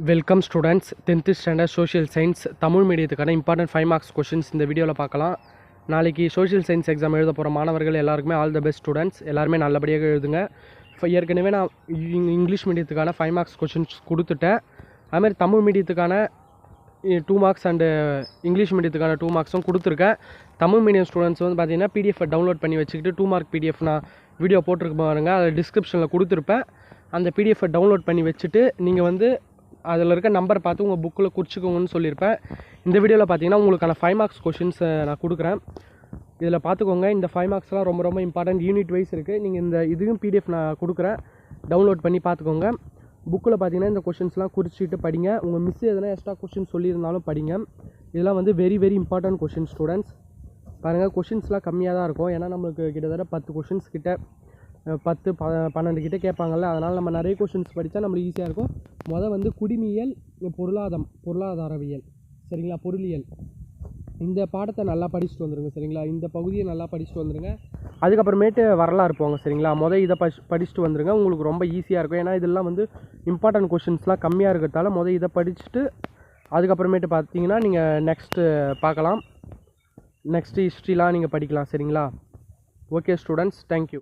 Welcome students 10th standard social science Tamil மீடியத்துக்கான important 5 marks questions இந்த வீடியோவில் பார்க்கலாம். நாளைக்கு சோஷியல் சயின்ஸ் எக்ஸாம் எழுத போகிற மாணவர்கள் எல்லாருக்குமே ஆல் த பெஸ்ட் ஸ்டூடெண்ட்ஸ், எல்லாருமே நல்லபடியாக எழுதுங்க. ஏற்கனவே நான் இங்கிலீஷ் மீடியத்துக்கான 5 மார்க்ஸ் கொஷின்ஸ் கொடுத்துட்டேன். அதுமாதிரி தமிழ் மீடியத்துக்கான 2 மார்க்ஸ் அண்டு இங்கிலீஷ் மீடியத்துக்கான 2 மார்க்ஸும் கொடுத்துருக்கேன். தமிழ் மீடியம் ஸ்டூடெண்ட்ஸ் வந்து பார்த்தீங்கன்னா பிடிஎஃப் டவுன்லோட் பண்ணி வச்சுக்கிட்டு 2 மார்க் பிடிஎஃப் நான் வீடியோ போட்டிருக்க பாருங்கள், அதை டிஸ்கிரிப்ஷனில் கொடுத்துருப்பேன். அந்த பிடிஎஃபை டவுன்லோட் பண்ணி வச்சுட்டு நீங்கள் வந்து அதில் இருக்க நம்பர் பார்த்து உங்கள் புக்கில் குறிச்சிக்கோங்கன்னு சொல்லியிருப்பேன். இந்த வீடியோவில் பார்த்தீங்கன்னா உங்களுக்கான 5 மார்க்ஸ் கொஷின்ஸை நான் கொடுக்குறேன். இதில் பார்த்துக்கோங்க, இந்த 5 மார்க்ஸ்லாம் ரொம்ப ரொம்ப இம்பார்ட்டன்ட், யூனிட் வைஸ் இருக்குது. நீங்கள் இந்த இதுவும் பிடிஎஃப் நான் கொடுக்குறேன், டவுன்லோட் பண்ணி பார்த்துக்கோங்க. புக்கில் பார்த்தீங்கன்னா இந்த கொஷின்ஸ்லாம் குறிச்சிட்டு படிங்க. உங்கள் மிஸ் எதனா எக்ஸ்ட்ரா கொஷின் சொல்லியிருந்தாலும் படிங்க. இதெல்லாம் வந்து very very important question students. பாருங்கள், கொஷின்ஸ்லாம் கம்மியாக தான் இருக்கும். ஏன்னா நம்மளுக்கு கிட்டத்தட்ட 10 கொஷின்ஸ் கிட்ட 10-12 கிட்டே கேட்பாங்கள்ல, அதனால் நம்ம நிறைய கொஷின்ஸ் படித்தா நம்மளுக்கு ஈஸியாக இருக்கும். வந்து குடிமியல், பொருளாதாரவியல், சரிங்களா, பொருளியல், இந்த பாடத்தை நல்லா படிச்சுட்டு வந்துடுங்க, சரிங்களா. இந்த பகுதியை நல்லா படிச்சுட்டு வந்துடுங்க. அதுக்கப்புறமேட்டு வரலாறு போங்க, சரிங்களா. இதை படிச்சுட்டு வந்துடுங்க, உங்களுக்கு ரொம்ப ஈஸியாக இருக்கும். ஏன்னா இதெல்லாம் வந்து இம்பார்ட்டன்ட் கொஷின்ஸ்லாம் கம்மியாக இருக்கிறதால இதை படிச்சுட்டு அதுக்கப்புறமேட்டு பார்த்தீங்கன்னா நீங்கள் நெக்ஸ்ட்டு பார்க்கலாம். நெக்ஸ்ட்டு ஹிஸ்ட்ரிலாம் நீங்கள் படிக்கலாம், சரிங்களா. Okay students, thank you.